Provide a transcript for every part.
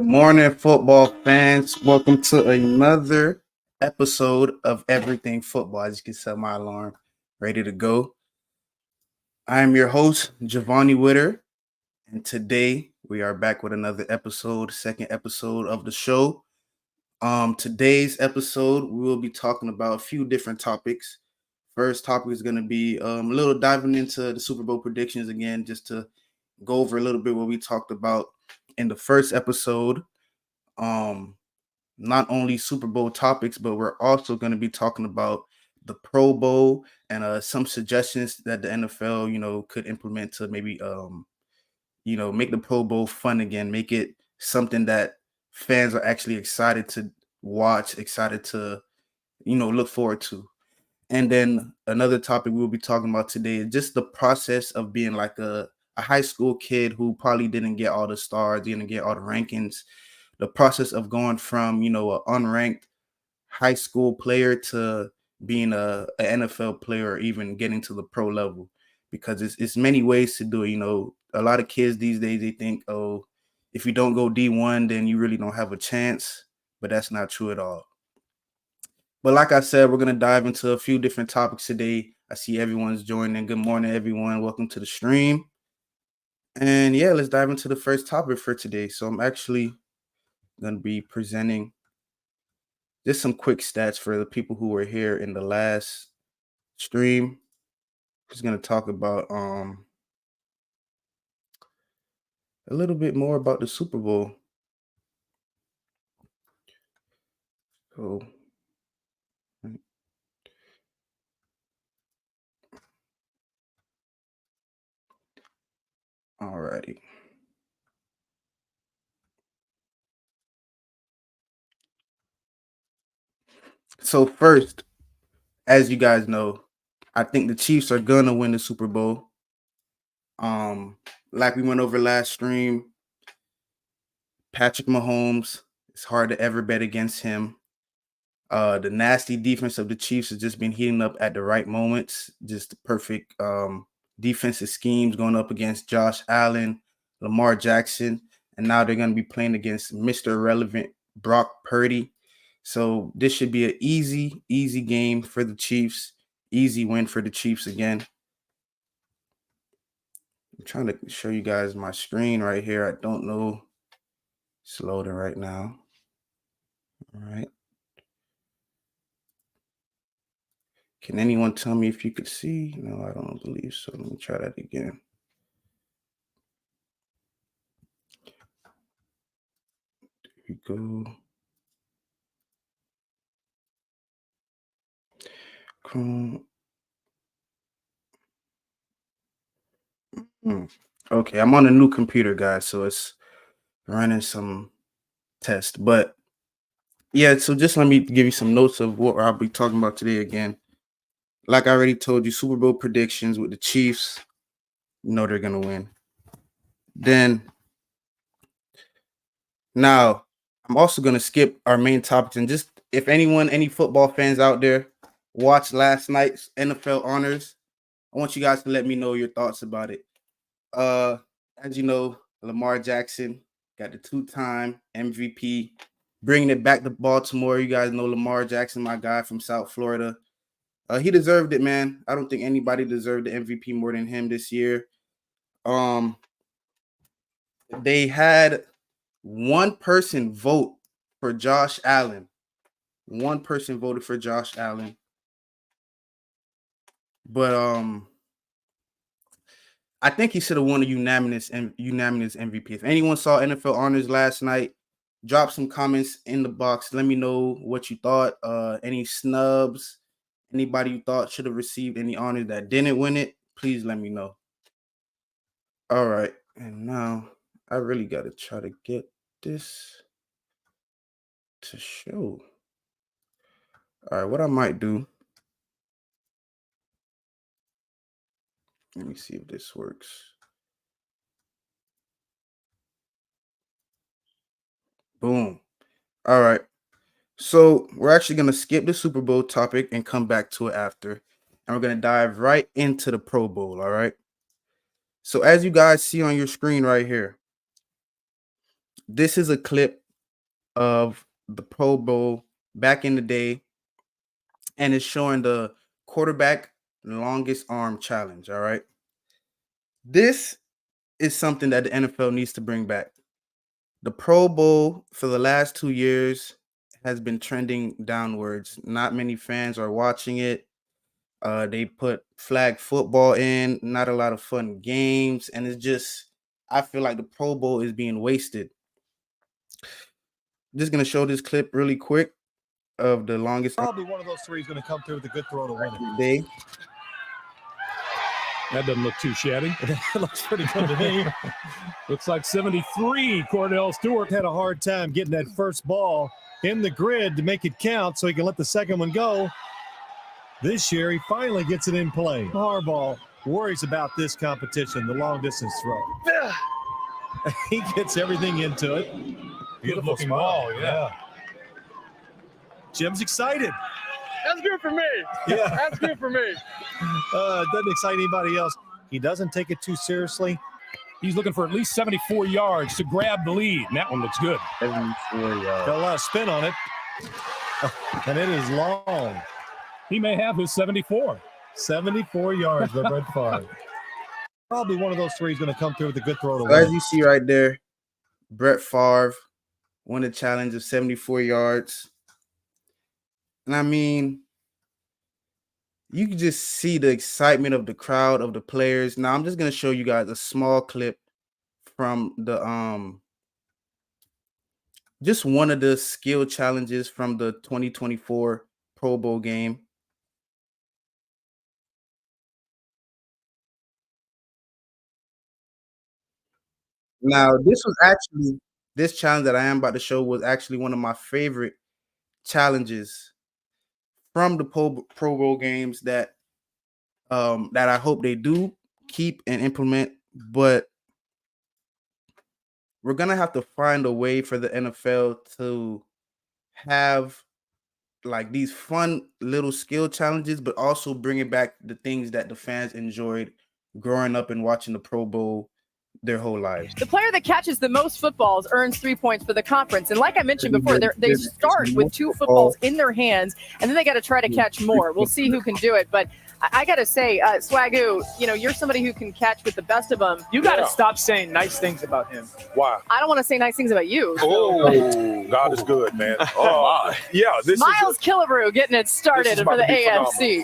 Good morning, football fans. Welcome to another episode of Everything Football. As you can set my alarm ready to go. I am your host, Giovanni Witter, and today we are back with another episode, second episode of the show. Today's episode, we will be talking about a few different topics. First topic is going to be a little diving into the Super Bowl predictions again, just to go over a little bit what we talked about in the first episode. Not only Super Bowl topics, but we're also going to be talking about the Pro Bowl and some suggestions that the NFL, could implement to maybe, make the Pro Bowl fun again, make it something that fans are actually excited to watch, excited to, look forward to. And then another topic we'll be talking about today is just the process of being like a high school kid who probably didn't get all the stars, didn't get all the rankings. The process of going from, an unranked high school player to being an NFL player or even getting to the pro level, because it's many ways to do it. A lot of kids these days, they think, oh, if you don't go D1, then you really don't have a chance, but that's not true at all. But like I said, we're going to dive into a few different topics today. I see everyone's joining. Good morning, everyone. Welcome to the stream. And yeah, let's dive into the first topic for today. So I'm actually going to be presenting just some quick stats for the people who were here in the last stream. Just going to talk about a little bit more about the Super Bowl. So alrighty. So first, as you guys know, I think the Chiefs are gonna win the Super Bowl. Like we went over last stream, Patrick Mahomes, it's hard to ever bet against him. The nasty defense of the Chiefs has just been heating up at the right moments. Just the perfect defensive schemes going up against Josh Allen, Lamar Jackson, and now they're going to be playing against Mr. Irrelevant Brock Purdy. So this should be an easy game for the Chiefs. Easy win for the Chiefs again. I'm trying to show you guys my screen right here. I don't know. It's loading right now. All right. Can anyone tell me if you could see? No, I don't believe so. Let me try that again. There we go. Chrome. Okay, I'm on a new computer, guys, so it's running some tests. But yeah, so just let me give you some notes of what I'll be talking about today again. Like I already told you, Super Bowl predictions with the Chiefs. You know they're gonna win. Then now I'm also gonna skip our main topics and just if any football fans out there watched last night's NFL honors, I want you guys to let me know your thoughts about it. As you know, Lamar Jackson got the 2-time MVP, bringing it back to Baltimore. You guys know Lamar Jackson, my guy from South Florida. He deserved it, man. I don't think anybody deserved the MVP more than him this year. They had one person vote for Josh Allen. One person voted for Josh Allen. But I think he should have won a unanimous MVP. If anyone saw NFL honors last night, drop some comments in the box. Let me know what you thought. Any snubs, anybody you thought should have received any honors that didn't win it, please let me know. All right, and now I really got to try to get this to show. All right, what I might do. Let me see if this works. Boom. All right. So we're actually going to skip the Super Bowl topic and come back to it after. And we're going to dive right into the Pro Bowl. All right. So as you guys see on your screen right here, This is a clip of the Pro Bowl back in the day, and it's showing the quarterback longest arm challenge. All right. This is something that the NFL needs to bring back. The Pro Bowl for the last 2 years has been trending downwards. Not many fans are watching it. They put flag football in, not a lot of fun games, and it's just, I feel like the Pro Bowl is being wasted. Just gonna show this clip really quick of the longest. Probably one of those three is going to come through with a good throw to win it. Day. That doesn't look too shabby. It looks pretty good to me. Looks like 73. Cordell Stewart Had a hard time getting that first ball in the grid to make it count so he can let the second one go. This year, he finally gets it in play. Harbaugh worries about this competition, the long-distance throw. He gets everything into it. Beautiful ball, yeah. Jim's excited. That's good for me. Yeah. That's good for me. It doesn't excite anybody else. He doesn't take it too seriously. He's looking for at least 74 yards to grab the lead, and that one looks good. 74 yards. Got a lot of spin on it. And it is long. He may have his 74. 74 yards by Brett Favre. Probably one of those three is going to come through with a good throw to So as win. you see right there, Brett Favre won a challenge of 74 yards. And I mean, you can just see the excitement of the crowd, of the players. Now I'm just gonna show you guys a small clip from the just one of the skill challenges from the 2024 Pro Bowl game. Now, this challenge that I am about to show was actually one of my favorite challenges from the Pro Bowl games that I hope they do keep and implement, but we're gonna have to find a way for the NFL to have like these fun little skill challenges, but also bringing back the things that the fans enjoyed growing up and watching the Pro Bowl their whole lives. The player that catches the most footballs earns 3 points for the conference. And like I mentioned before, they start with 2 footballs in their hands, and then they got to try to catch more. We'll see who can do it. But I got to say, Swagoo, you're somebody who can catch with the best of them. You got to stop saying nice things about him. Why? I don't want to say nice things about you. Oh, God is good, man. Oh, yeah. This Miles Killebrew getting it started for the AFC.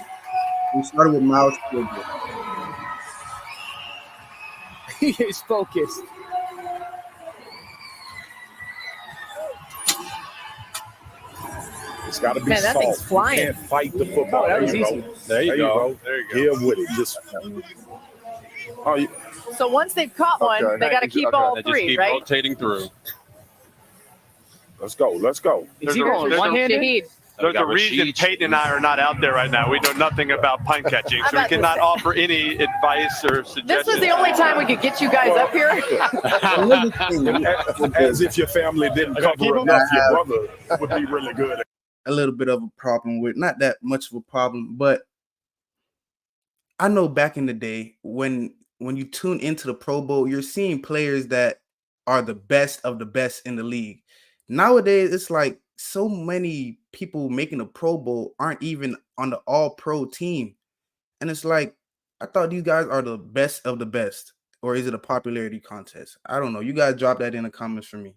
We started with Miles Killebrew. He is focused. It's got to be Man, that soft. thing's flying. You can't fight the football. Oh, that was There you easy. go. There you go. Here with it. Just. Oh, So once they've caught one, Okay. they got to keep all They 3, just keep right? rotating through. let's go. Let's go. Is he going one-handed? Shahid. We There's a got reason Rashid. Peyton and I are not out there right now. We know nothing about punt catching, I'm so we about to cannot say. offer any advice or suggestions. This was the only time we could get you guys up here. As if your family didn't cover enough, your brother would be really good. A little bit of a problem with, not that much of a problem, but I know back in the day when you tune into the Pro Bowl, you're seeing players that are the best of the best in the league. Nowadays, it's like so many people making a Pro Bowl aren't even on the all-pro team. And it's like, I thought these guys are the best of the best. Or is it a popularity contest? I don't know. You guys drop that in the comments for me.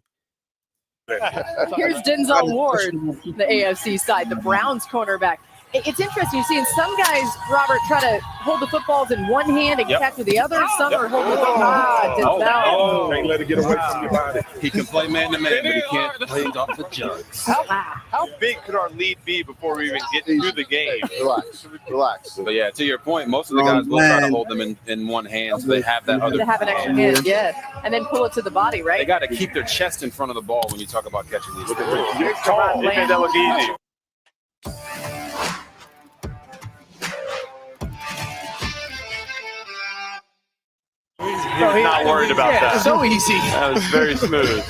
Here's Denzel Ward, the AFC side, the Browns cornerback. It's interesting. You're seeing some guys, Robert, try to hold the footballs in one hand and catch with the other. Some are holding the Denzel. Can't let it get away from your body. He can play man-to-man, but he can't play off the jugs. How big could our lead be before we even get through the game? Relax. But yeah, to your point, most of the guys will try to hold them in one hand so they have that other. To have an extra hand, yeah. And then pull it to the body, They right? got to keep their chest in front of the ball when you talk about catching these things. You're tall. You made that look easy. He's not worried about that. So easy. That was very smooth.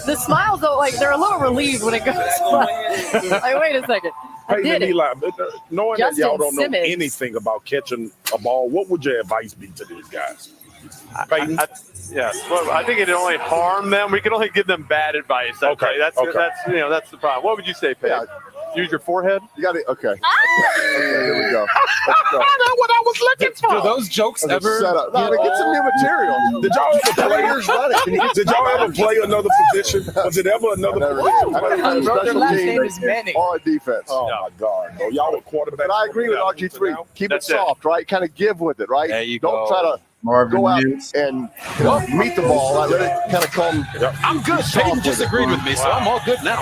The smiles, though, like they're a little relieved when it goes like, wait a second. I Peyton did and it. Eli, knowing that y'all Justin don't know Simmons. anything about catching a ball, what would your advice be to these guys? Well, I think it only harm them. We can only give them bad advice. Okay. That's that's the problem. What would you say, Paige? Yeah. Use your forehead. You got it. Okay. Here we go. Let's go. That's what I was looking for. Do those jokes ever? No, to get some new material. Did y'all ever play another position? Was it ever another position? I don't even have a Their special last name team is Manning. or defense. Oh my God, bro! Y'all were quarterback. But I agree with RG3. Keep it soft, right? Kind of give with it, right? There you Don't go. try to go out and meet the ball. Let it kind of come. I'm good. Peyton just agreed with me, so I'm all good now.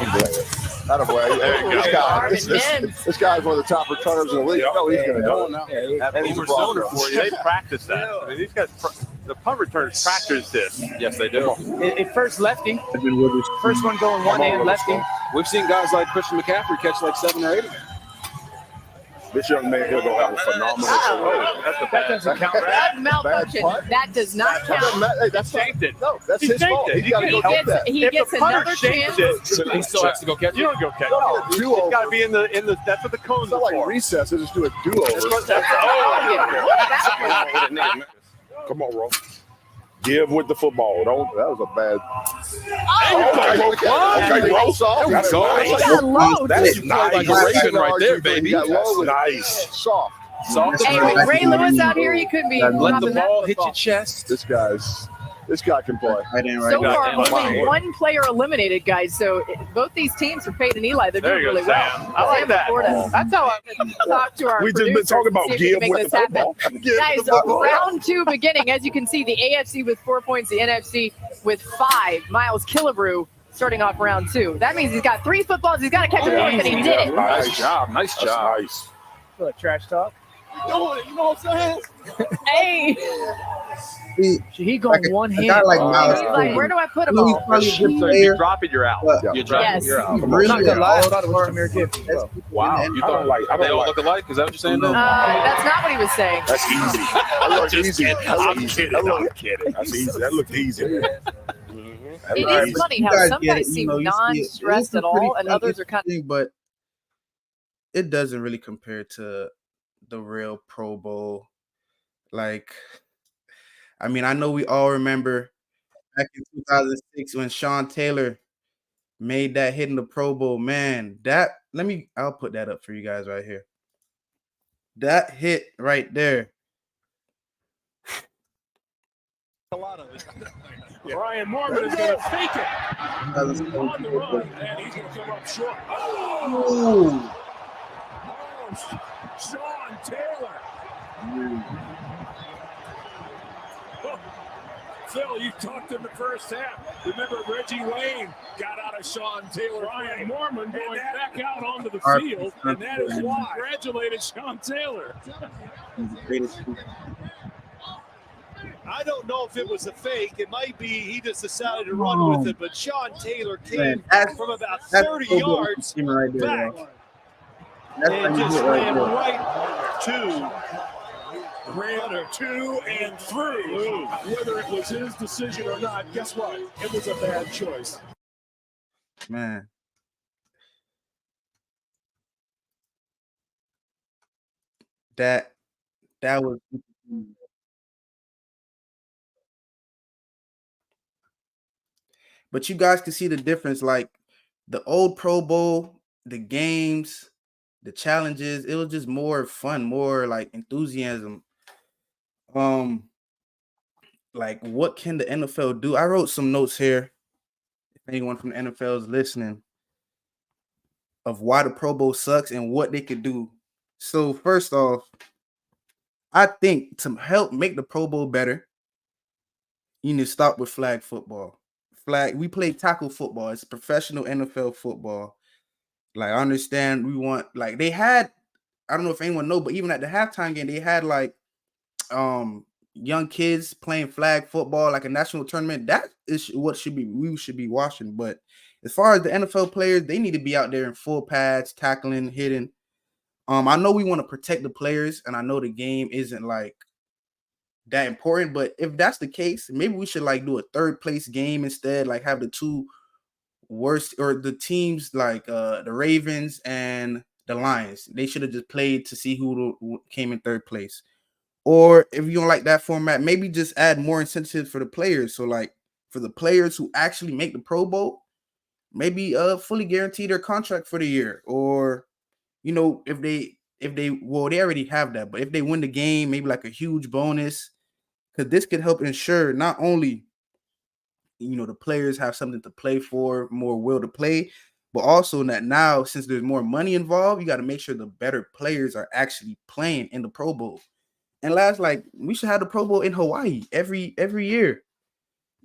Out of way. There you go. This guy's one of the top returners in the league. No, he's going to go now. He's a zoner for you. They practice that. I mean, these guys, the punt returners practice this. Yes, they do. At first lefty. First one going one hand lefty. We've seen guys like Christian McCaffrey catch like 7 or 8 of them. This young man here gonna have a phenomenal career. That doesn't count. Bad malfunction. That does not count. Hey, that's Shanked it. No, that's his fault. He's got to go help that. He gets another chance. So he still has to go catch it. You don't go catch No, it. do-over. It's got to be in the. That's what the cones It's not are like for. recess. They just do a do-over. Come on, Ro. Give with the football. Don't. That was a bad. Okay, Ro. That's He nice. got low. That's Like nice. a Raven right there, baby. Got low with Nice. soft. Soft Hey, with Ray Lewis out here, he could be. Let the popping that ball hit football. your chest. This guy can play. So far, Yeah. only one player eliminated, guys. So both these teams, for Peyton and Eli, they're There doing you go, really well. Sam. I like Sam that. Florida. That's how I talk to our We just been producers talking and about see if we give can make with this the happen. football. Guys, round 2 beginning. As you can see, the AFC with 4 points, the NFC with 5. Miles Killebrew starting off round 2. That means he's got 3 footballs. He's got to catch a point, and he did it. Nice job. Nice That's job. nice. What, trash talk? Hey, He going one hand. like he's Miles like, where do I put him all? So if you drop it, you're out. You're driving. Yes. You're out. I'm not gonna lie. I thought it was Jameer Gibbs. Wow. You thought they all look alike? Is that what you're saying? That's not what he was saying. That's easy. That looked easy. I'm kidding. That's easy. That looked easy. It is funny how some guys seem non-stressed at all, and others are kind of. But it doesn't really compare to the real Pro Bowl. Like, I mean, I know we all remember back in 2006 when Sean Taylor made that hit in the Pro Bowl. Man, I'll put that up for you guys right here. That hit right there. A lot of it. Brian Mormon is going to fake it on the run, and he's going to come up short. Oh! Sean Taylor. Phil, you talked in the first half. Remember, Reggie Wayne got out of Sean Taylor. Brian Mormon going back out onto the field, and that is why. Congratulated Sean Taylor. I don't know if it was a fake. It might be he just decided to run with it, but Sean Taylor came from about 30 yards back and just ran right to. Ran 2 and through. Whether it was his decision or not, guess what? It was a bad choice. Man. That was. But you guys can see the difference. Like the old Pro Bowl, the games, the challenges, it was just more fun, more like enthusiasm. Like what can the NFL do? I wrote some notes here. If anyone from the NFL is listening, of why the Pro Bowl sucks and what they could do. So first off, I think to help make the Pro Bowl better, you need to stop with flag football. We play tackle football. It's professional NFL football. Like, I understand we want, like, they had, I don't know if anyone know, but even at the halftime game, they had like young kids playing flag football, like a national tournament. That is what we should be watching. But as far as the NFL players, they need to be out there in full pads, tackling, hitting. I know we want to protect the players, and I know the game isn't like that important, but if that's the case, maybe we should like do a third place game instead, like have the 2 worst or the teams like the Ravens and the Lions. They should have just played to see who came in third place. Or if you don't like that format, maybe just add more incentives for the players. So like for the players who actually make the Pro Bowl, maybe fully guarantee their contract for the year. Or, if they well, they already have that, but if they win the game, maybe like a huge bonus, because this could help ensure not only the players have something to play for, more will to play, but also that now, since there's more money involved, you got to make sure the better players are actually playing in the Pro Bowl. And last, like, we should have the Pro Bowl in Hawaii every year.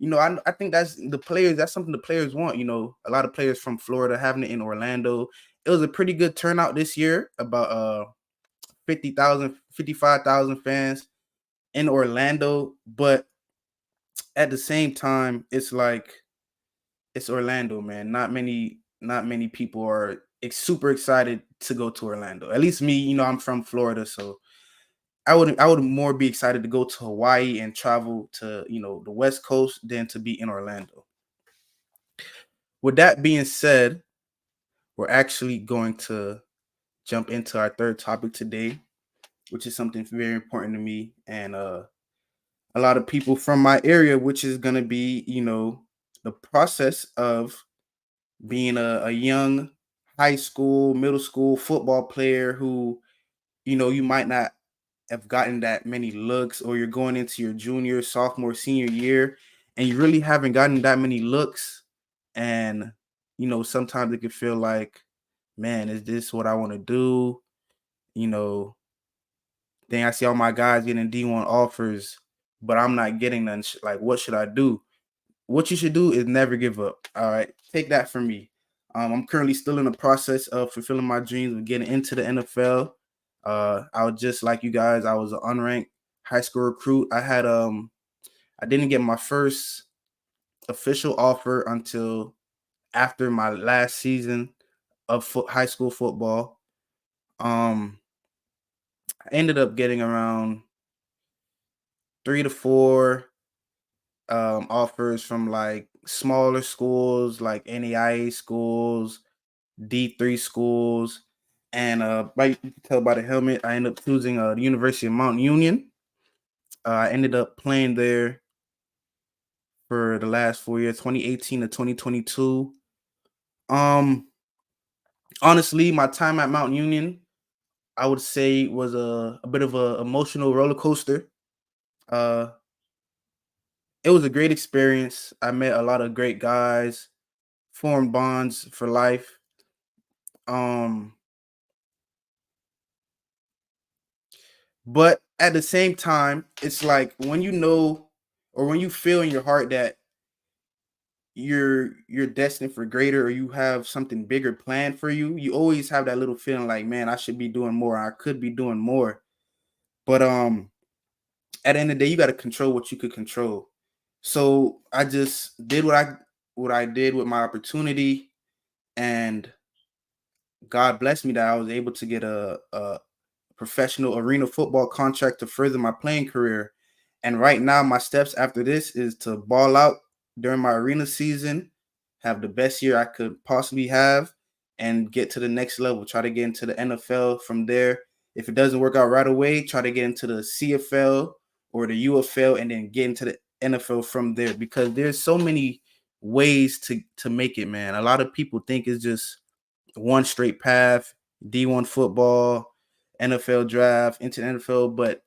I think that's something the players want. A lot of players from Florida having it in Orlando. It was a pretty good turnout this year, about 50,000, 55,000 fans in Orlando. But at the same time, it's like, it's Orlando, man. Not many people are super excited to go to Orlando. At least me, I'm from Florida, so I would more be excited to go to Hawaii and travel to, the West Coast than to be in Orlando. With that being said, we're actually going to jump into our third topic today, which is something very important to me and a lot of people from my area, which is going to be, the process of being a young high school, middle school football player who, you might not have gotten that many looks, or you're going into your junior, sophomore, senior year, and you really haven't gotten that many looks. And, sometimes it could feel like, man, is this what I want to do? Then I see all my guys getting D1 offers, but I'm not getting none. Like, what should I do? What you should do is never give up. All right. Take that from me. I'm currently still in the process of fulfilling my dreams of getting into the NFL. I was just like you guys. I was an unranked high school recruit. I didn't get my first official offer until after my last season of high school football. I ended up getting around 3 to 4 offers from like smaller schools, like NAIA schools, D3 schools. And you can tell by the helmet, I ended up choosing the University of Mount Union. I ended up playing there for the last 4 years, 2018 to 2022. Honestly, my time at Mount Union, I would say, was a bit of an emotional roller coaster. It was a great experience. I met a lot of great guys, formed bonds for life. But at the same time, it's like when or when you feel in your heart that you're destined for greater, or you have something bigger planned for you, you always have that little feeling like, man, I should be doing more. I could be doing more. But at the end of the day, you got to control what you could control. So I just did what I did with my opportunity, and God blessed me that I was able to get a professional arena football contract to further my playing career. And right now, my steps after this is to ball out during my arena season, have the best year I could possibly have, and get to the next level. Try to get into the NFL from there. If it doesn't work out right away, try to get into the CFL or the UFL, and then get into the NFL from there, because there's so many ways to make it, man. A lot of people think it's just one straight path, D1 football, NFL draft, into the NFL, but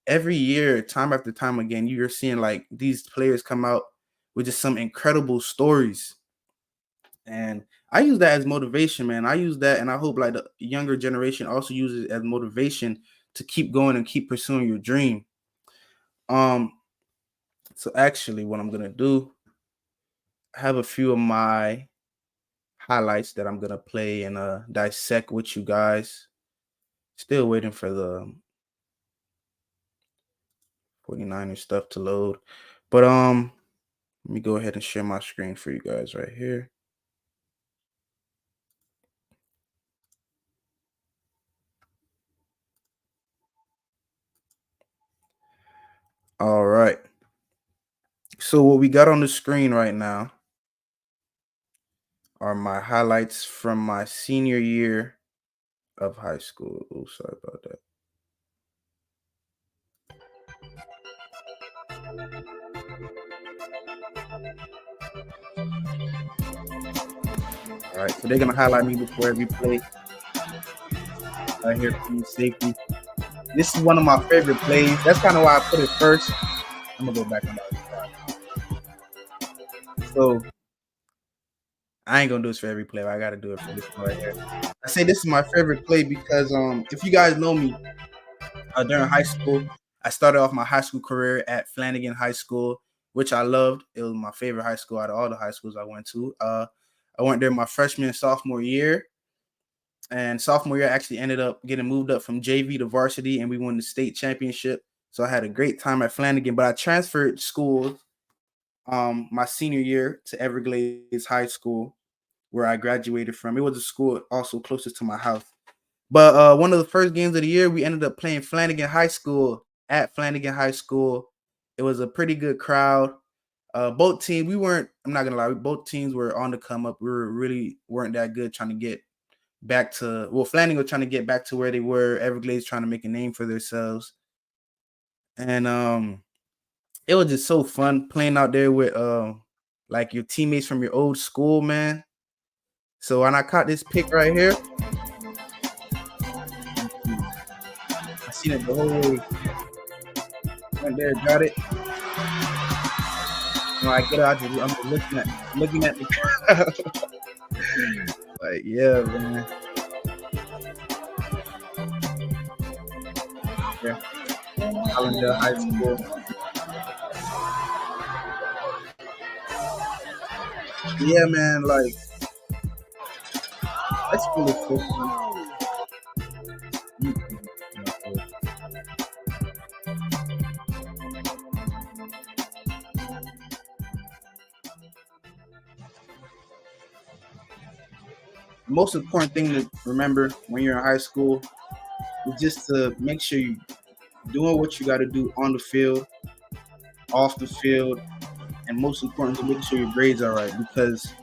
every year, time after time again, you're seeing like these players come out with just some incredible stories. And I use that as motivation, man. I use that, and I hope like the younger generation also uses it as motivation to keep going and keep pursuing your dream. So actually what I'm gonna do, I have a few of my highlights that I'm gonna play and dissect with you guys. Still waiting for the 49er stuff to load. But let me go ahead and share my screen for you guys right here. All right. So what we got on the screen right now are my highlights from my senior year of high school. Oh, sorry about that. All right, so they're gonna highlight me before every play. Right here, from safety. This is one of my favorite plays. That's kind of why I put it first. I'm gonna go back on that. So I ain't gonna do this for every play, but I gotta do it for this one right here. I say this is my favorite play because if you guys know me, during high school, I started off my high school career at Flanagan High School, which I loved. It was my favorite high school out of all the high schools I went to. I went there my freshman and sophomore year. And sophomore year, I actually ended up getting moved up from JV to varsity, and we won the state championship. So I had a great time at Flanagan, but I transferred schools my senior year to Everglades High School, where I graduated from. It was a school also closest to my house. But one of the first games of the year, we ended up playing Flanagan High School at Flanagan High School. It was a pretty good crowd. Both teams, I'm not going to lie, both teams were on the come up. We really weren't that good trying to get back to, Flanagan was trying to get back to where they were. Everglades trying to make a name for themselves. And it was just so fun playing out there with like your teammates from your old school, man. So when I caught this pick right here, I seen it the whole way. Went there, got it. When I get out, I'm just looking at the crowd. Like, yeah, man. Yeah. Allendale High School. Yeah, man, like, that's really cool. The most important thing to remember when you're in high school is just to make sure you're doing what you got to do on the field, off the field, and most important to make sure your grades are right, because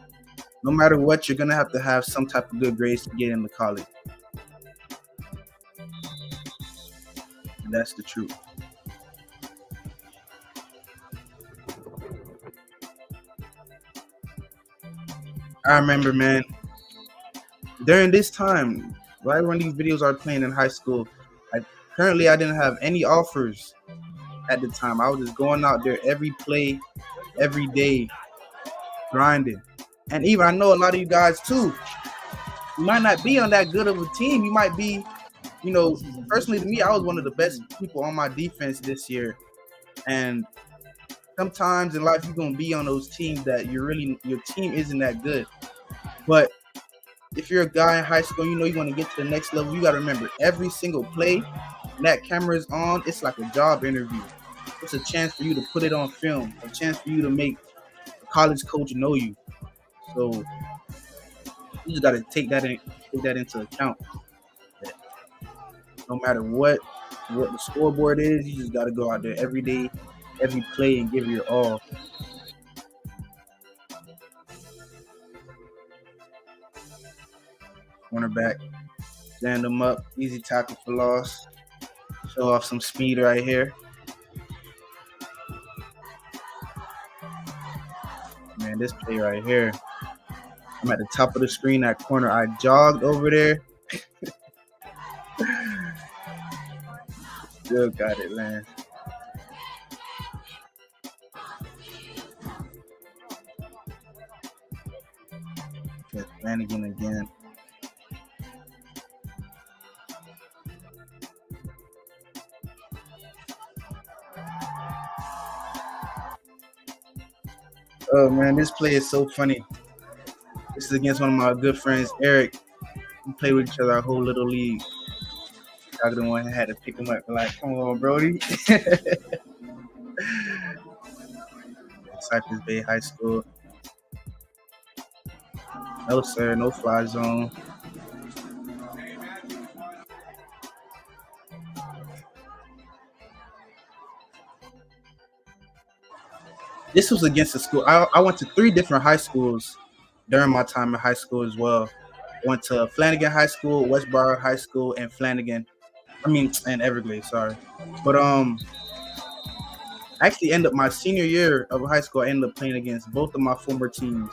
no matter what, you're going to have some type of good grades to get into college. And that's the truth. I remember, man, during this time, right when these videos are playing in high school, I didn't have any offers at the time. I was just going out there every play, every day, grinding. And even I know a lot of you guys too, you might not be on that good of a team. You might be, personally to me, I was one of the best people on my defense this year. And sometimes in life, you're going to be on those teams that your team isn't that good. But if you're a guy in high school, you want to get to the next level, you got to remember every single play that camera is on, it's like a job interview. It's a chance for you to put it on film, a chance for you to make a college coach know you. So you just got to take that into account. No matter what the scoreboard is, you just got to go out there every day, every play, and give it your all. Cornerback, stand them up, easy tackle for loss. Show off some speed right here. Man, this play right here. I'm at the top of the screen, that corner. I jogged over there. Still got it, man. Okay, Flanagan again. Oh, man, this play is so funny. This is against one of my good friends, Eric. We played with each other our whole little league. I was the one who had to pick him up. Like, come on, Brody. Cypress Bay High School. No, sir. No fly zone. This was against the school. I went to 3 different high schools during my time in high school as well. I went to Flanagan High School, Westboro High School, and and Everglades, sorry. But actually ended up my senior year of high school. I ended up playing against both of my former teams,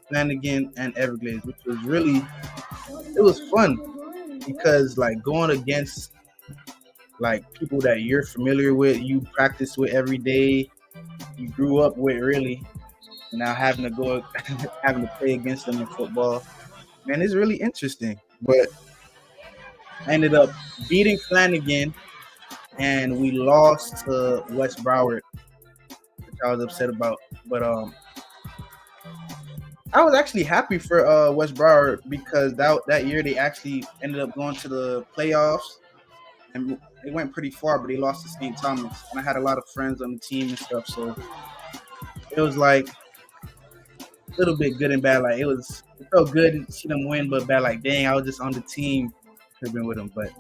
Flanagan and Everglades, which was it was fun because like going against like people that you're familiar with, you practice with every day, you grew up with really, and now having to play against them in football, man, it's really interesting. But I ended up beating Flanagan, and we lost to West Broward, which I was upset about. But I was actually happy for West Broward because that year they actually ended up going to the playoffs, and they went pretty far, but they lost to St. Thomas. And I had a lot of friends on the team and stuff, so it was like a little bit good and bad. Like it felt good to see them win, but bad. Like dang, I was just on the team, could have been with them. But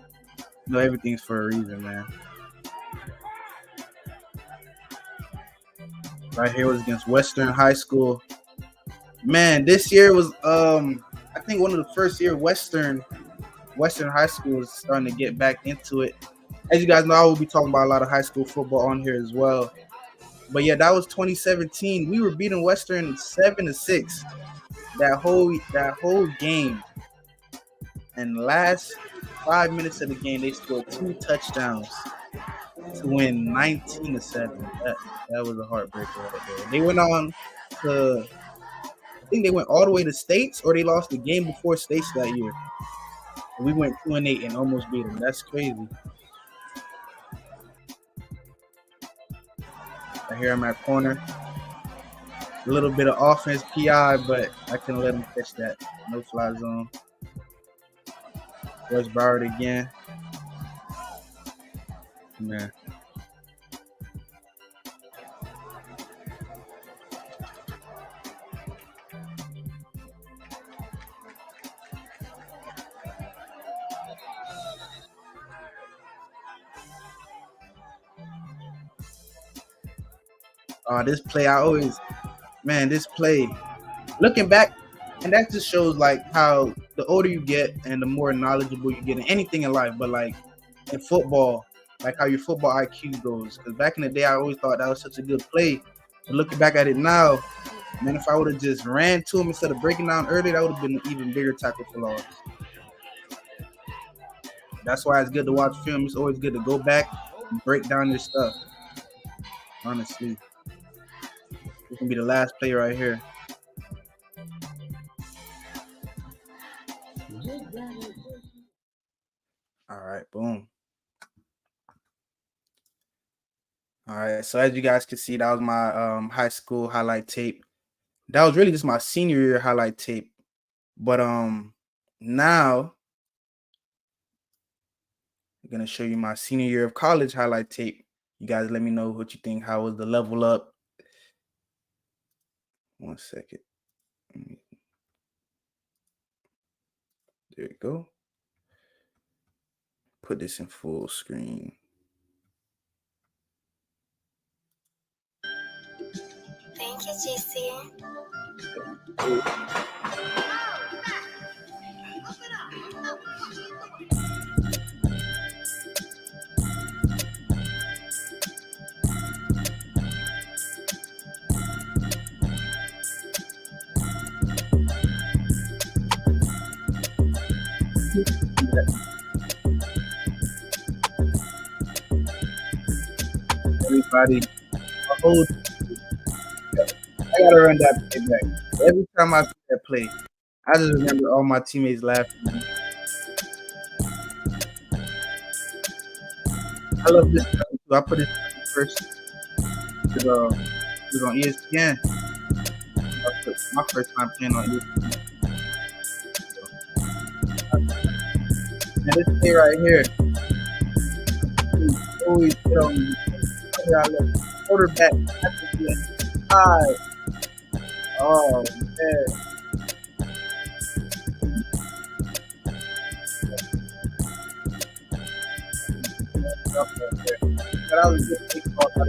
everything's for a reason, man. Right here was against Western High School. Man, this year was I think one of the first year Western High School is starting to get back into it. As you guys know, I will be talking about a lot of high school football on here as well. But yeah, that was 2017. We were beating Western 7-6 that whole game. And last 5 minutes of the game, they scored 2 touchdowns to win 19-7. That was a heartbreaker right there. They went on to, I think they went all the way to states, or they lost the game before states that year. We went 2-8 and almost beat them. That's crazy. Right here I'm at corner. A little bit of offense PI, but I couldn't let him catch that. No fly zone. West Broward again. Man. This play, looking back, and that just shows like how the older you get and the more knowledgeable you get in anything in life, but like in football, like how your football IQ goes. Because back in the day, I always thought that was such a good play. But looking back at it now, man, if I would have just ran to him instead of breaking down early, that would have been an even bigger tackle for loss. That's why it's good to watch film. It's always good to go back and break down your stuff. Honestly. This can be the last play right here. All right, boom. All right, so as you guys can see, that was my high school highlight tape. That was really just my senior year highlight tape. But now I'm gonna show you my senior year of college highlight tape. You guys let me know what you think. How was the level up? 1 second. There you go. Put this in full screen. Thank you, GC. Everybody, I gotta run that play back. Every time I see that play, I just remember all my teammates laughing. I love this too. I put it first. It was on ESPN. My first time playing on ESPN. And this play right here, always put on quarterback at the high. Oh man. But I was just thinking about how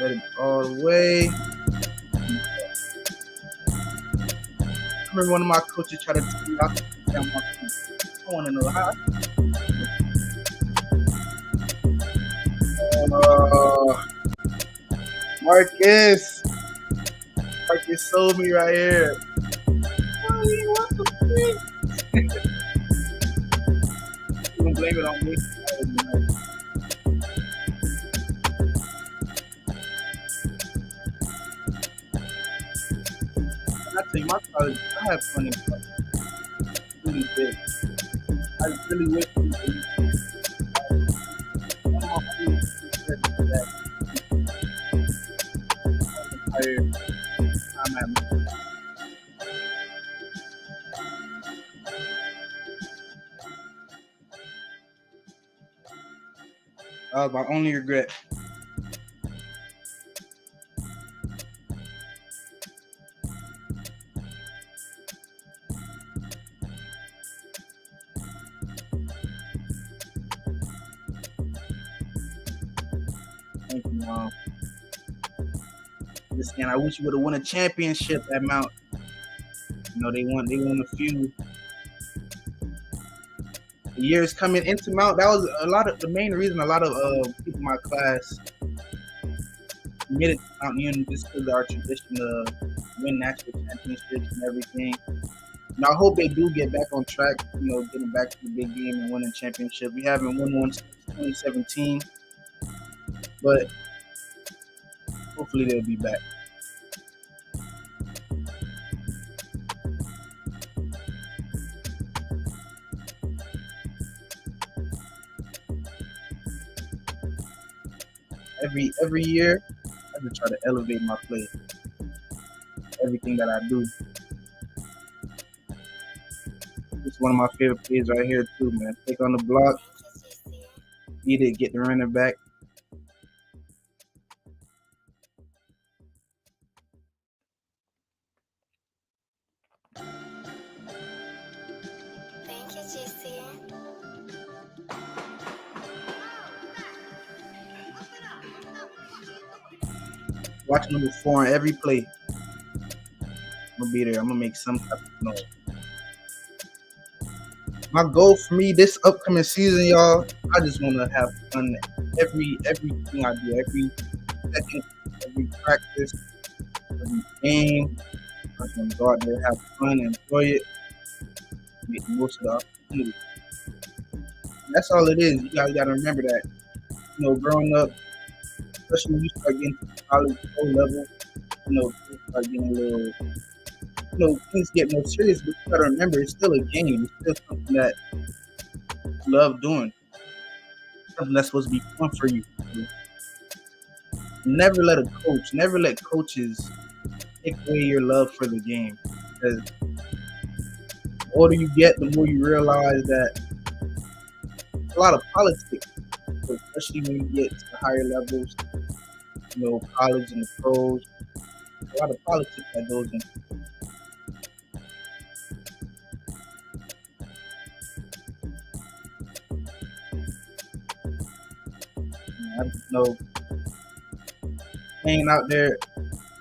let it all the way. I remember one of my coaches tried to tell me I want to know how. Marcus sold me right here. You don't blame it on me. I tell you, my college, I have fun in college. Really big. I really wish people that was my only regret. Thank you, Mom. Listen, I wish you would have won a championship at Mount. You know, they won a few years coming into Mount. That was the main reason a lot of people in my class committed to Mount Union, just because of our tradition to win national championships and everything. And I hope they do get back on track, you know, getting back to the big game and winning a championship. We haven't won one since 2017, but hopefully they'll be back. Every year, I just try to elevate my play. Everything that I do. It's one of my favorite plays right here too, man. Take on the block, beat it, get the running back. Thank you, GC. Watch number 4 on every play. I'm gonna be there. I'm gonna make some type of noise. My goal for me this upcoming season, y'all, I just want to have fun everything I do, every second, every practice, every game. I just want to go out there, have fun, enjoy it, make the most of the opportunity. That's all it is. You guys got to remember that. You know, growing up, especially when you start getting to college, O level, you know, you start getting a little, you know, things get more serious, but you gotta remember it's still a game. It's still something that you love doing. Something that's supposed to be fun for you. Never let coaches take away your love for the game. Because the older you get, the more you realize that a lot of politics, especially when you get to higher levels, you know, college and the pros, a lot of politics that goes in. I just know hanging out there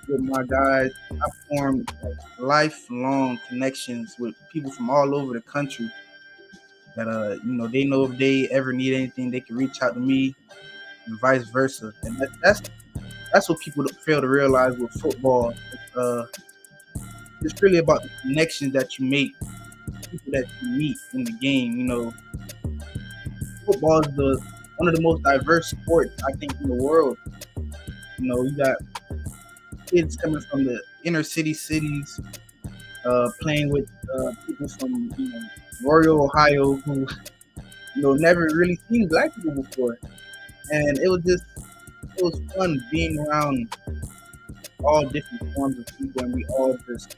with my guys, I formed lifelong connections with people from all over the country that you know, they know if they ever need anything, they can reach out to me and vice versa. And that's what people fail to realize with football. It's really about the connections that you make, people that you meet in the game. You know, football is one of the most diverse sports, I think, in the world. You know, you got kids coming from the inner cities, playing with people from, you know, Royal, Ohio, who, you know, never really seen black people before. And it was fun being around all different forms of people, and we all just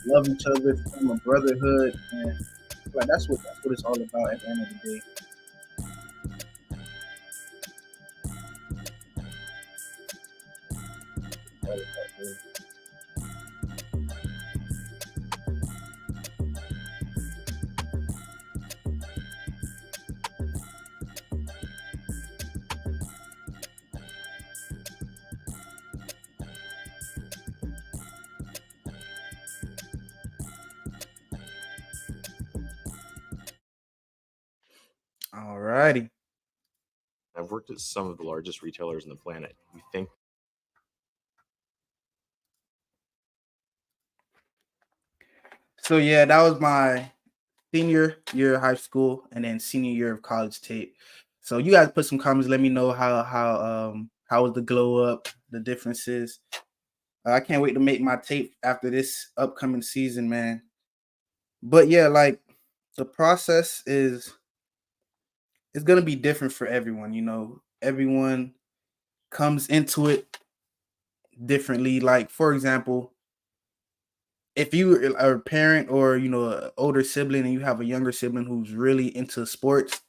love each other, form a brotherhood, and like that's what it's all about at the end of the day. All righty. I've worked at some of the largest retailers on the planet. You think So yeah, that was my senior year of high school and then senior year of college tape. So you guys put some comments. Let me know how was the glow up, the differences. I can't wait to make my tape after this upcoming season, man. But yeah, like the process is it's gonna be different for everyone. You know, everyone comes into it differently. Like for example, if you are a parent or an older sibling and you have a younger sibling who's really into sports,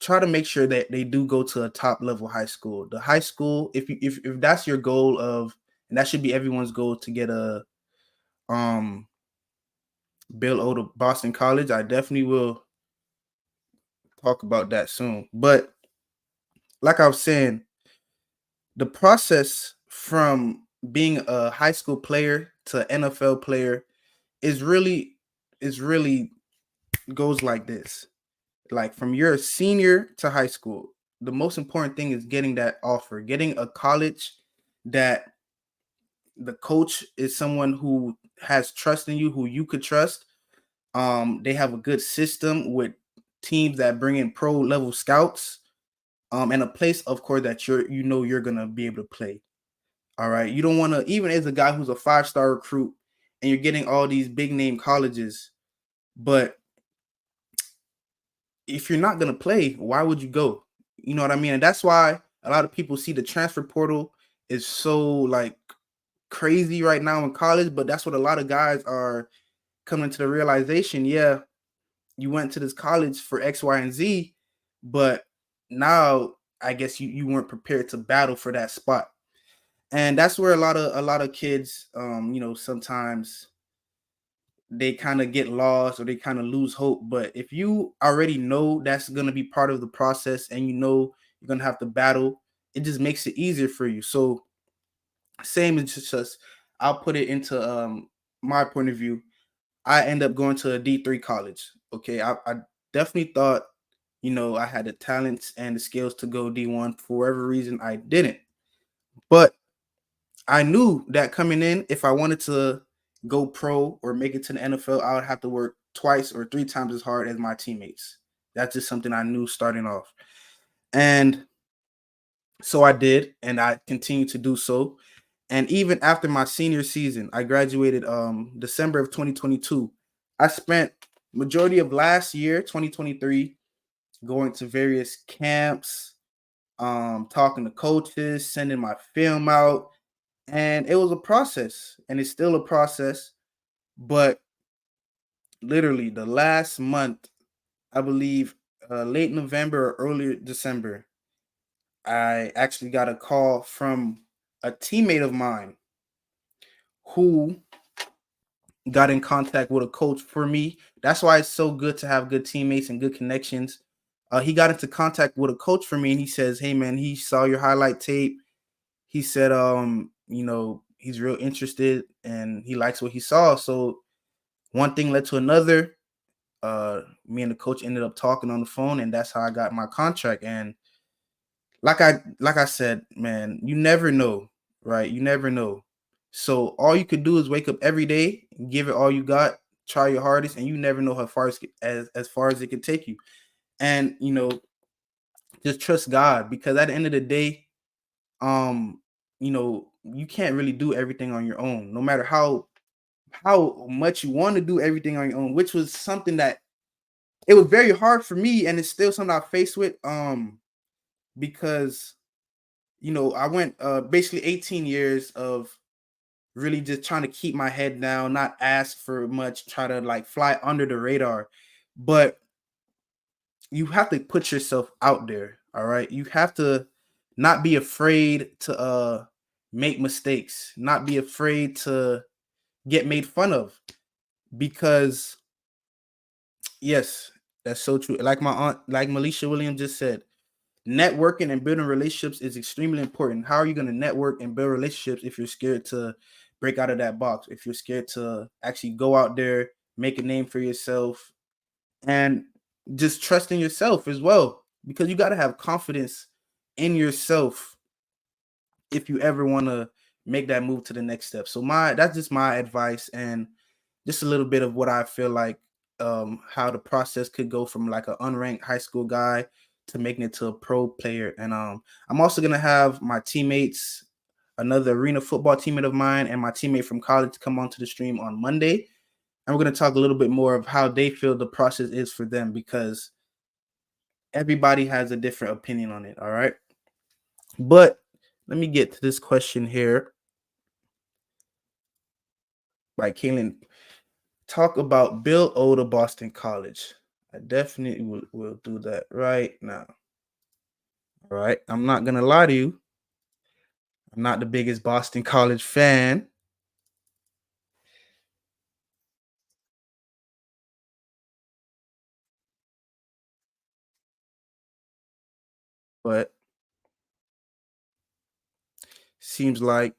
try to make sure that they do go to a top level high school. The high school, if that's your goal and that should be everyone's goal to get a Bill O to Boston College. I definitely will talk about that soon. But like I was saying, the process from being a high school player to NFL player is really goes like this. Like from your senior to high school, the most important thing is getting that offer, getting a college that the coach is someone who has trust in you, who you could trust. They have a good system with teams that bring in pro level scouts, and a place, of course, that you're gonna be able to play. All right, you don't want to, even as a guy who's a 5-star recruit, and you're getting all these big name colleges, but if you're not gonna play, why would you go? You know what I mean? And that's why a lot of people see the transfer portal is so like crazy right now in college, but that's what a lot of guys are coming to the realization. Yeah, you went to this college for X, Y, and Z, but now I guess you weren't prepared to battle for that spot. And that's where a lot of kids sometimes they kind of get lost or they kind of lose hope. But if you already know that's going to be part of the process and you're going to have to battle, it just makes it easier for you. So same as just I'll put it into my point of view. I end up going to a D3 college. Okay, I definitely thought I had the talents and the skills to go D1. For whatever reason, I didn't. But I knew that coming in, if I wanted to go pro or make it to the NFL, I would have to work twice or 3 times as hard as my teammates. That's just something I knew starting off. And so I did, and I continued to do so. And even after my senior season, I graduated December of 2022. I spent majority of last year, 2023, going to various camps, talking to coaches, sending my film out. And it was a process, and it's still a process. But literally the last month, I believe late November or early December, I actually got a call from a teammate of mine who got in contact with a coach for me. That's why it's so good to have good teammates and good connections. He got into contact with a coach for me, and he says, "Hey man, he saw your highlight tape. He said, he's real interested and he likes what he saw." So one thing led to another. Me and the coach ended up talking on the phone, and that's how I got my contract. And like I said, man, you never know, right? You never know. So all you could do is wake up every day, give it all you got, try your hardest, and you never know how far as far as it can take you. And just trust God, because at the end of the day, you can't really do everything on your own, no matter how much you want to do everything on your own, which was something that it was very hard for me, and it's still something I faced with, because I went basically 18 years of really just trying to keep my head down, not ask for much, try to like fly under the radar. But you have to put yourself out there, all right? You have to not be afraid to make mistakes, not be afraid to get made fun of, because yes, that's so true. Like my aunt, like Melisha Williams just said, networking and building relationships is extremely important. How are you going to network and build relationships if you're scared to break out of that box, if you're scared to actually go out there, make a name for yourself, and just trust in yourself as well? because you got to have confidence in yourself if you ever want to make that move to the next step. So that's just my advice, and just a little bit of what I feel like how the process could go from like an unranked high school guy to making it to a pro player. And I'm also gonna have my teammates, another arena football teammate of mine, and my teammate from college come onto the stream on Monday, and we're gonna talk a little bit more of how they feel the process is for them, because everybody has a different opinion on it. All right, but let me get to this question here by Kaylin. Talk about Bill O to Boston College. I definitely will do that right now. All right. I'm not going to lie to you. I'm not the biggest Boston College fan. But seems like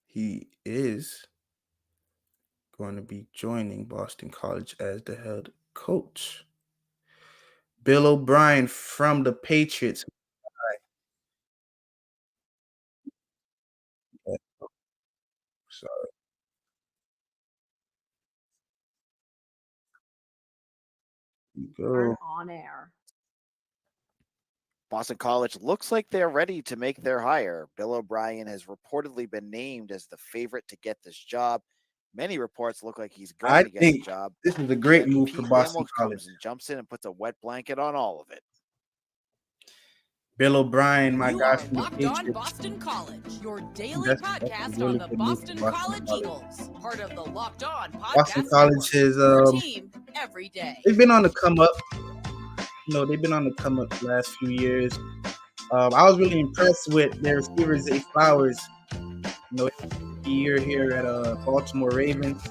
he is going to be joining Boston College as the head coach. Bill O'Brien from the Patriots. Sorry. Go. On air. Boston College looks like they're ready to make their hire. Bill O'Brien has reportedly been named as the favorite to get this job. Many reports look like he's going to get the job. This is a great move for Boston College. Comes and jumps in and puts a wet blanket on all of it. Bill O'Brien, my guy from the Locked on Patriots. Boston College, your daily podcast on the Boston College Eagles, part of the Locked On podcast. Boston College is your team every day. They've been on the come up. They've been on the come up the last few years. I was really impressed with their receiver Zay Flowers. Year here at Baltimore Ravens.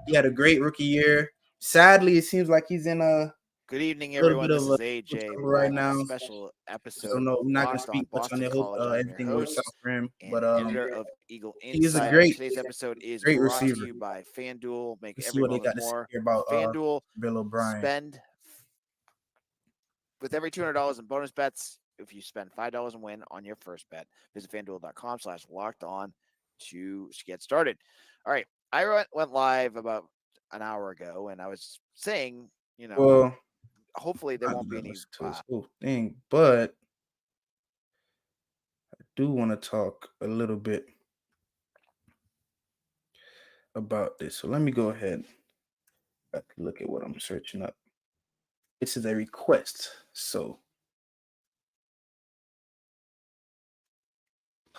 He had a great rookie year. Sadly, it seems like he's in a good evening, everyone. This is AJ right now. Special episode. So no, I'm not gonna speak much on the hope everything works out for him. But editor of Eagle Insider. He is a great. Today's episode is great brought receiver. to you by FanDuel. Make Let's every see what they moment got more. To say about FanDuel. Bill O'Brien. Spend with every $200 in bonus bets. If you spend $5 and win on your first bet, visit FanDuel.com/locked-on to get started. All right, I went live about an hour ago, and I was saying, well, hopefully there won't be any thing, but I do want to talk a little bit about this. So let me go ahead and look at what I'm searching up. This is a request, so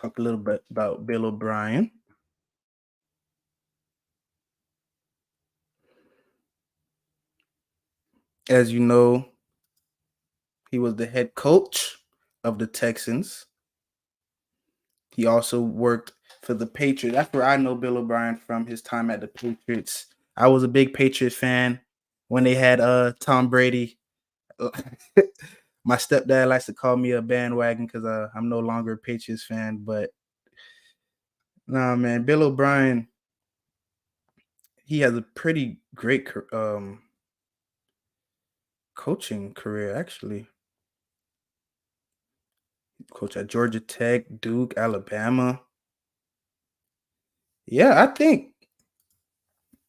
talk a little bit about Bill O'Brien. As you know, he was the head coach of the Texans. He also worked for the Patriots. That's where I know Bill O'Brien from, his time at the Patriots. I was a big Patriots fan when they had Tom Brady. My stepdad likes to call me a bandwagon because I'm no longer a Patriots fan. But nah, man, Bill O'Brien, he has a pretty great coaching career, actually. Coach at Georgia Tech, Duke, Alabama. Yeah, I think,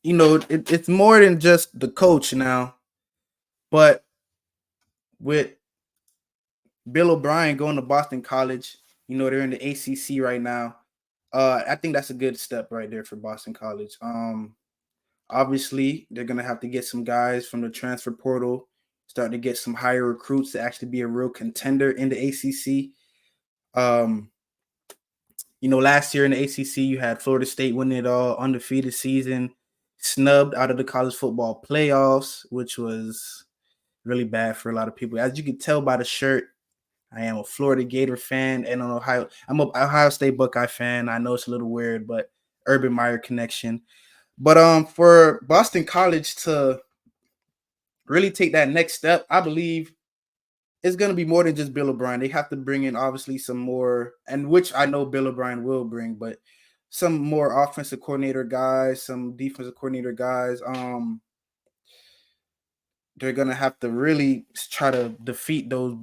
it's more than just the coach now. But with Bill O'Brien going to Boston College, they're in the ACC right now. I think that's a good step right there for Boston College. Obviously, they're going to have to get some guys from the transfer portal, start to get some higher recruits to actually be a real contender in the ACC. Last year in the ACC, you had Florida State winning it all, undefeated season, snubbed out of the college football playoffs, which was really bad for a lot of people. As you can tell by the shirt, I am a Florida Gator fan and I'm an Ohio State Buckeye fan. I know it's a little weird, but Urban Meyer connection. But for Boston College to really take that next step, I believe it's going to be more than just Bill O'Brien. They have to bring in obviously some more, and which I know Bill O'Brien will bring, but some more offensive coordinator guys, some defensive coordinator guys. they're gonna have to really try to defeat those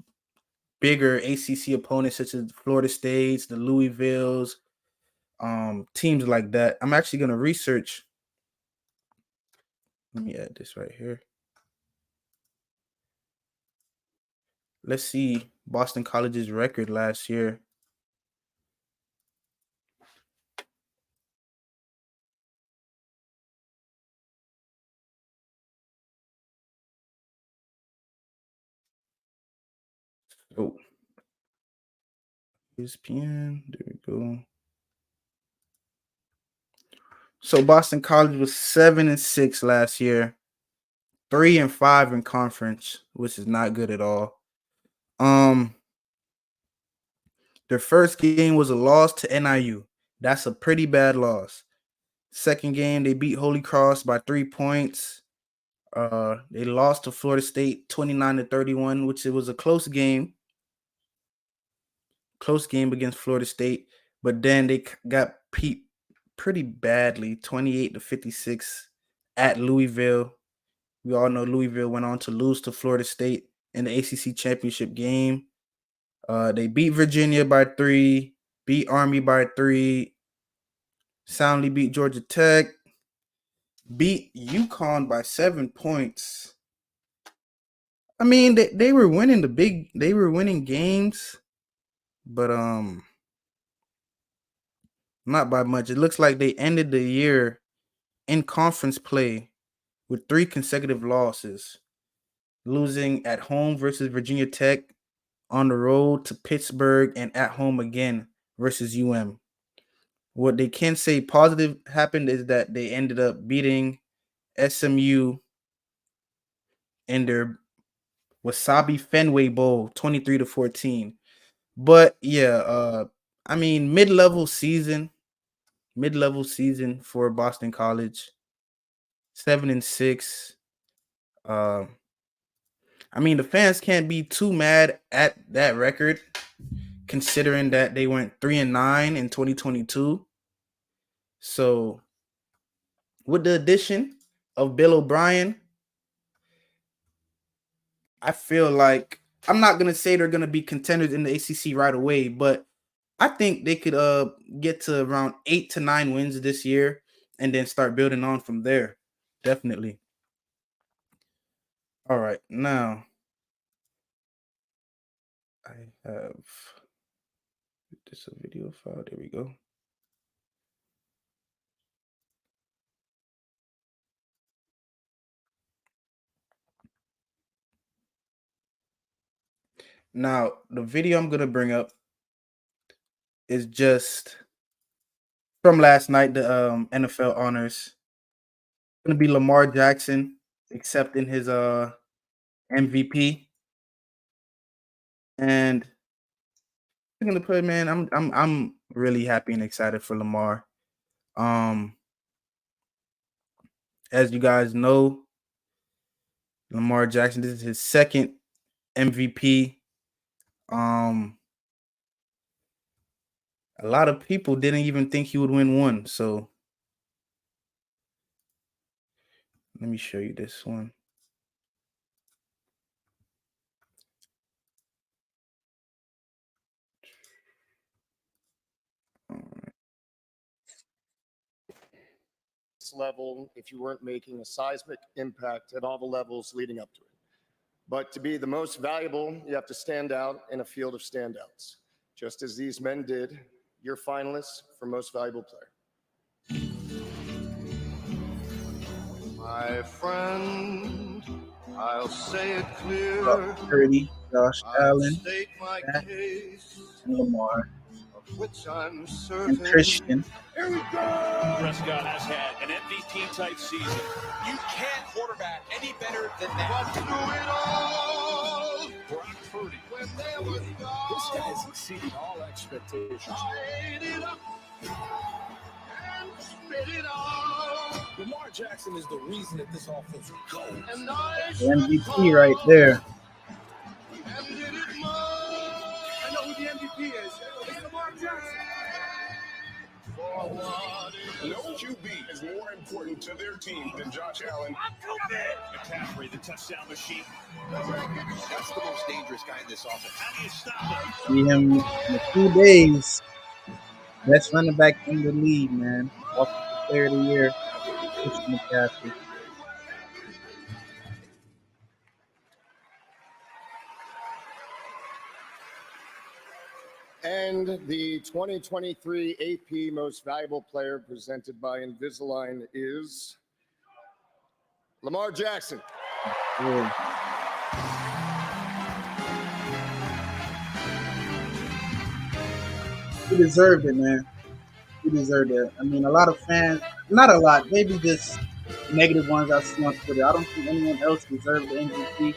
bigger ACC opponents such as Florida State's, the Louisvilles, teams like that. I'm actually gonna research. Let me add this right here. Let's see Boston College's record last year. Oh, ESPN. There we go. So Boston College was 7-6 last year, 3-5 in conference, which is not good at all. Their first game was a loss to NIU. That's a pretty bad loss. Second game, they beat Holy Cross by 3 points. They lost to Florida State 29-31, which it was a close game. Close game against Florida State, but then they got beat pretty badly, 28-56 at Louisville. We all know Louisville went on to lose to Florida State in the ACC championship game. They beat Virginia by 3, beat Army by 3, soundly beat Georgia Tech, beat UConn by 7 points. I mean, they were winning they were winning games, but not by much. It looks like they ended the year in conference play with 3 consecutive losses, losing at home versus Virginia Tech, on the road to Pittsburgh, and at home again versus UM. What they can say positive happened is that they ended up beating SMU in their Wasabi Fenway Bowl 23-14. But yeah, I mean, mid-level season for Boston College. 7-6. I mean, the fans can't be too mad at that record, considering that they went 3-9 in 2022. So, with the addition of Bill O'Brien, I feel like I'm not gonna say they're gonna be contenders in the ACC right away, but I think they could get to around 8 to 9 wins this year and then start building on from there. Definitely. All right, now I have this a video file. There we go. Now, the video I'm gonna bring up is just from last night, the NFL honors. It's gonna be Lamar Jackson accepting his MVP. And I'm gonna put, man, I'm really happy and excited for Lamar. As you guys know, Lamar Jackson, this is his second MVP. A lot of people didn't even think he would win one. So let me show you this one. Level if you weren't making a seismic impact at all the levels leading up to it. But to be the most valuable, you have to stand out in a field of standouts, just as these men did. Your finalists for most valuable player. My friend, I'll say it clear. 30, Josh Allen, State my case, Lamar, of which I'm certain. and Christian. Here we go. Prescott has had an MVP type season. You can't quarterback any better than that. But through it all, Brock Purdy. when there was This guy's exceeding all expectations. I ate it up and spit it out. Lamar Jackson is the reason that this offense goes. And I The MVP right there. and did it more. I know who the MVP is. It's Lamar Jackson. For No QB is more important to their team than Josh Allen. McCaffrey, the touchdown machine. That's the most dangerous guy in this offense. How do you stop him? See him in a few days. Best running back in the league, man. Offensive player of the year, Christian McCaffrey. And the 2023 AP Most Valuable Player presented by Invisalign is Lamar Jackson. Yeah. He deserved it, man. He deserved it. I mean, a lot of fans, not a lot, maybe just negative ones I see on Twitter. I don't think anyone else deserved the MVP.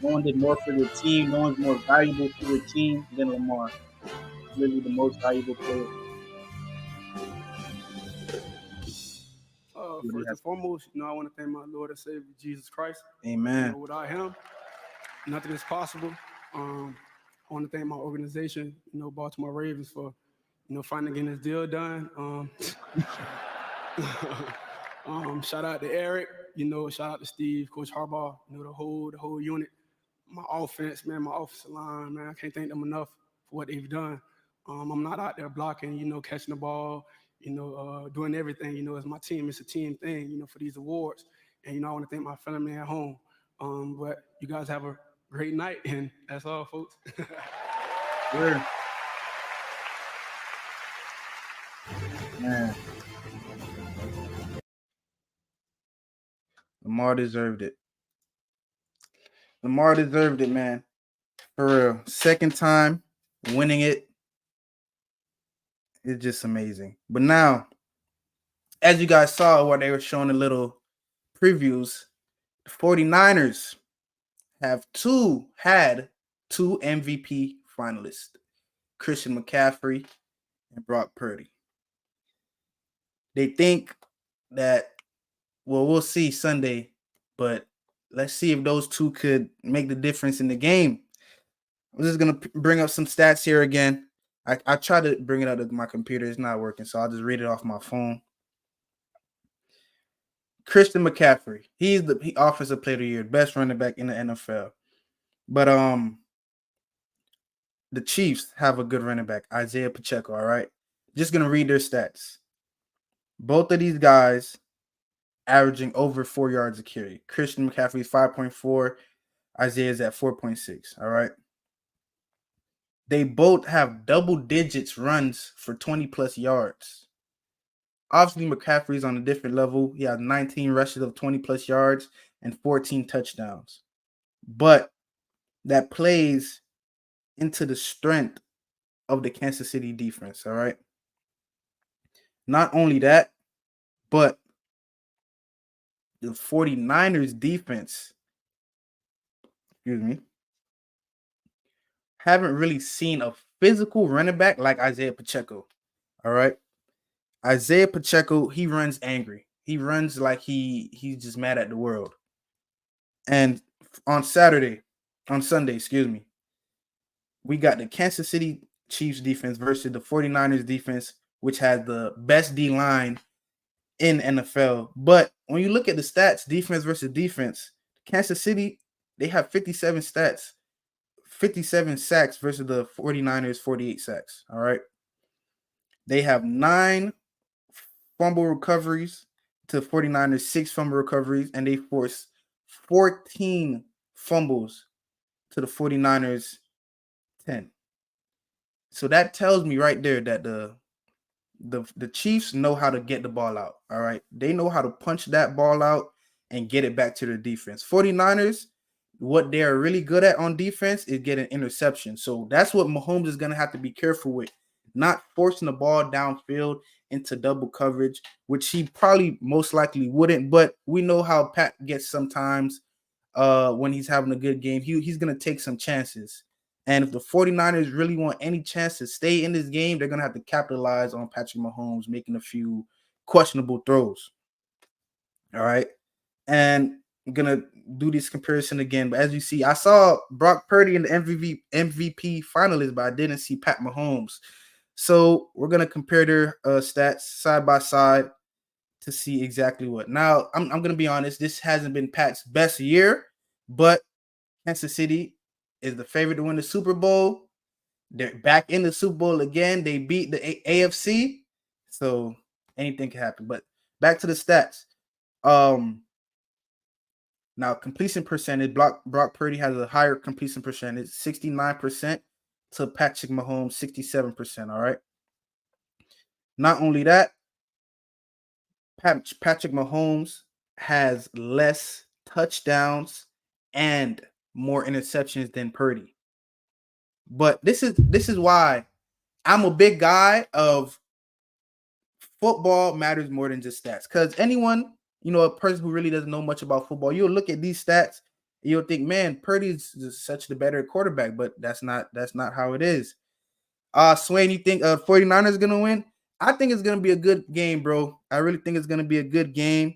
No one did more for their team. No one's more valuable to their team than Lamar. He's literally the most valuable player. First and foremost, I want to thank my Lord and Savior, Jesus Christ. Amen. Without him, nothing is possible. I want to thank my organization, Baltimore Ravens, for, finally getting this deal done. Shout out to Eric, shout out to Steve, Coach Harbaugh, the whole unit. My offense, man, my offensive line, man, I can't thank them enough for what they've done. I'm not out there blocking, catching the ball, doing everything, it's my team. It's a team thing, for these awards. And, I want to thank my family at home. But you guys have a great night, and that's all, folks. Sure. Man. Lamar deserved it. Lamar deserved it, man. For real. Second time winning it. It's just amazing. But now, as you guys saw where they were showing the little previews, the 49ers had two MVP finalists, Christian McCaffrey and Brock Purdy. They think that, well, we'll see Sunday, but let's see if those two could make the difference in the game. I'm just going to bring up some stats here again. I tried to bring it up to my computer. It's not working, so I'll just read it off my phone. Christian McCaffrey, he's the offensive player of the year, best running back in the NFL. But the Chiefs have a good running back, Isaiah Pacheco, all right? Just going to read their stats. Both of these guys averaging over 4 yards a carry. Christian McCaffrey is 5.4. Isaiah's at 4.6, all right? They both have double digits runs for 20-plus yards. Obviously, McCaffrey's on a different level. He has 19 rushes of 20-plus yards and 14 touchdowns. But that plays into the strength of the Kansas City defense, all right? Not only that, but the 49ers defense, haven't really seen a physical running back like Isaiah Pacheco, all right? Isaiah Pacheco, he runs angry. He runs like he's just mad at the world. And on Sunday, we got the Kansas City Chiefs defense versus the 49ers defense, which has the best D-line in NFL. But when you look at the stats, defense versus defense, Kansas City, they have 57 stats, 57 sacks versus the 49ers, 48 sacks, all right? They have 9 fumble recoveries to 49ers, 6 fumble recoveries, and they force 14 fumbles to the 49ers, 10. So that tells me right there that the Chiefs know how to get the ball out, all right? They know how to punch that ball out and get it back to their defense. 49ers, what they're really good at on defense is getting interceptions. So that's what Mahomes is going to have to be careful with, not forcing the ball downfield into double coverage, which he probably most likely wouldn't. But we know how Pat gets sometimes when he's having a good game. He's going to take some chances. And if the 49ers really want any chance to stay in this game, they're going to have to capitalize on Patrick Mahomes making a few questionable throws. All right. And I'm going to do this comparison again. But as you see, I saw Brock Purdy in the MVP finalist, but I didn't see Pat Mahomes. So we're gonna compare their stats side by side to see exactly what. Now, I'm gonna be honest. This hasn't been Pat's best year, but Kansas City is the favorite to win the Super Bowl. They're back in the Super Bowl again. They beat the AFC, so anything can happen. But back to the stats. Now completion percentage. Brock Purdy has a higher completion percentage, 69%, to Patrick Mahomes, 67%. All right. Not only that, Patrick Mahomes has less touchdowns and more interceptions than Purdy. But this is why I'm a big guy of football matters more than just stats. Because anyone, a person who really doesn't know much about football, you'll look at these stats and you'll think, man, Purdy's just such the better quarterback. But that's not how it is. Swain, you think 49ers going to win? I think it's going to be a good game, bro. I really think it's going to be a good game.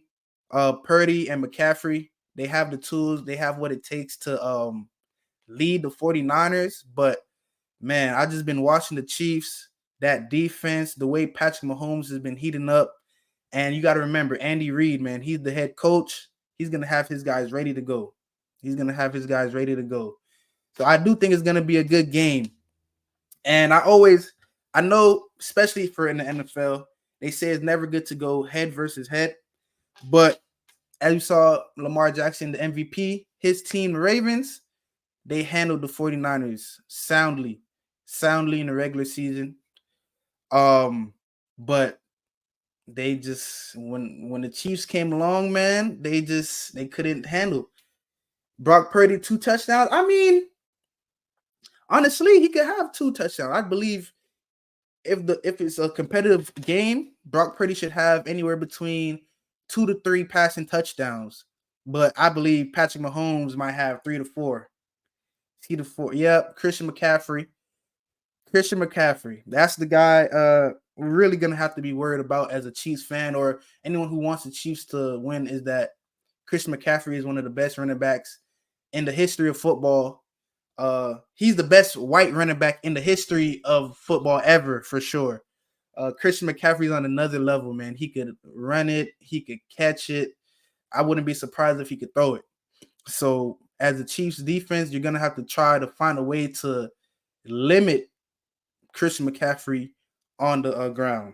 Purdy and McCaffrey, they have the tools. They have what it takes to lead the 49ers. But, man, I just been watching the Chiefs, that defense, the way Patrick Mahomes has been heating up. And you got to remember, Andy Reid, man, he's the head coach. He's going to have his guys ready to go. So I do think it's going to be a good game. And I know, especially for in the NFL, they say it's never good to go head versus head. But as you saw, Lamar Jackson, the MVP, his team, the Ravens, they handled the 49ers soundly in the regular season. But they just, when the Chiefs came along, man, they couldn't handle. Brock Purdy, 2 touchdowns. I mean, honestly, he could have 2 touchdowns. I believe if it's a competitive game, Brock Purdy should have anywhere between 2 to 3 passing touchdowns. But I believe Patrick Mahomes might have 3 to 4. 3 to 4. Yep, Christian McCaffrey. That's the guy we're really going to have to be worried about as a Chiefs fan, or anyone who wants the Chiefs to win, is that Christian McCaffrey is one of the best running backs in the history of football. He's the best white running back in the history of football ever, for sure. Christian McCaffrey's on another level, man. He could run it. He could catch it. I wouldn't be surprised if he could throw it. So as the Chiefs defense, you're going to have to try to find a way to limit Christian McCaffrey on the ground.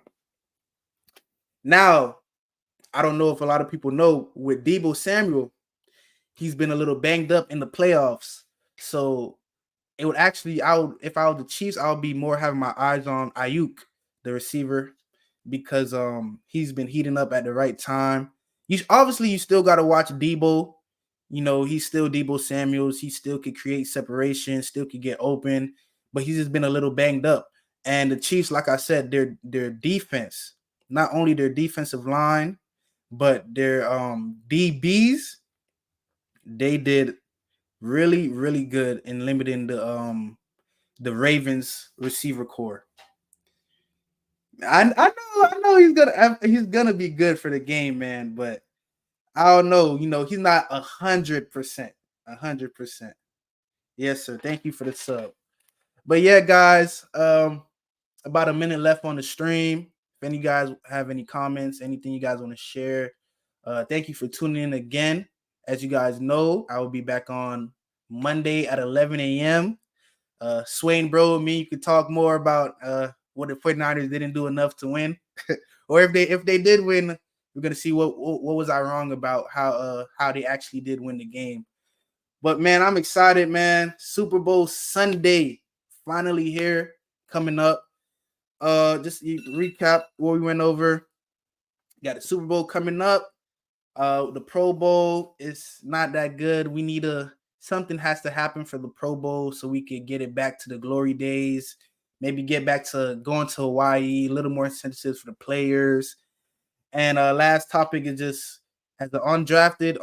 Now, I don't know if a lot of people know, with Deebo Samuel, he's been a little banged up in the playoffs. So it would actually, if I was the Chiefs, I would be more having my eyes on Ayuk, the receiver, because he's been heating up at the right time. You still got to watch Deebo. He's still Deebo Samuels. He still could create separation, still could get open, but he's just been a little banged up. And the Chiefs, like I said, their defense, not only their defensive line, but their DBs, they did really, really good in limiting the Ravens receiver core. I know he's gonna be good for the game, man, but I don't know. He's not 100%. 100%. Yes, sir. Thank you for the sub. But yeah, guys, about a minute left on the stream. If any guys have any comments, anything you guys want to share, thank you for tuning in again. As you guys know, I will be back on Monday at 11 a.m. Swain, bro, and me, you could talk more about what the 49ers didn't do enough to win. Or if they did win, we're gonna see what was I wrong about how they actually did win the game. But man, I'm excited, man. Super Bowl Sunday finally here, coming up. Just recap what we went over. Got the Super Bowl coming up. The Pro Bowl is not that good. We need something has to happen for the Pro Bowl so we can get it back to the glory days. Maybe get back to going to Hawaii, a little more incentives for the players. And last topic is just, as an undrafted,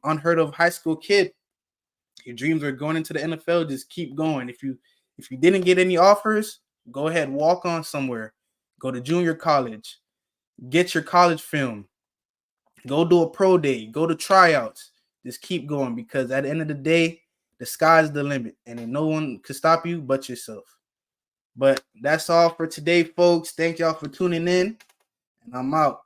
unheard of high school kid, your dreams are going into the NFL. Just keep going. If you didn't get any offers, go ahead, walk on somewhere. Go to junior college. Get your college film. Go do a pro day. Go to tryouts. Just keep going, because at the end of the day, the sky's the limit, and no one can stop you but yourself. But that's all for today, folks. Thank y'all for tuning in, and I'm out.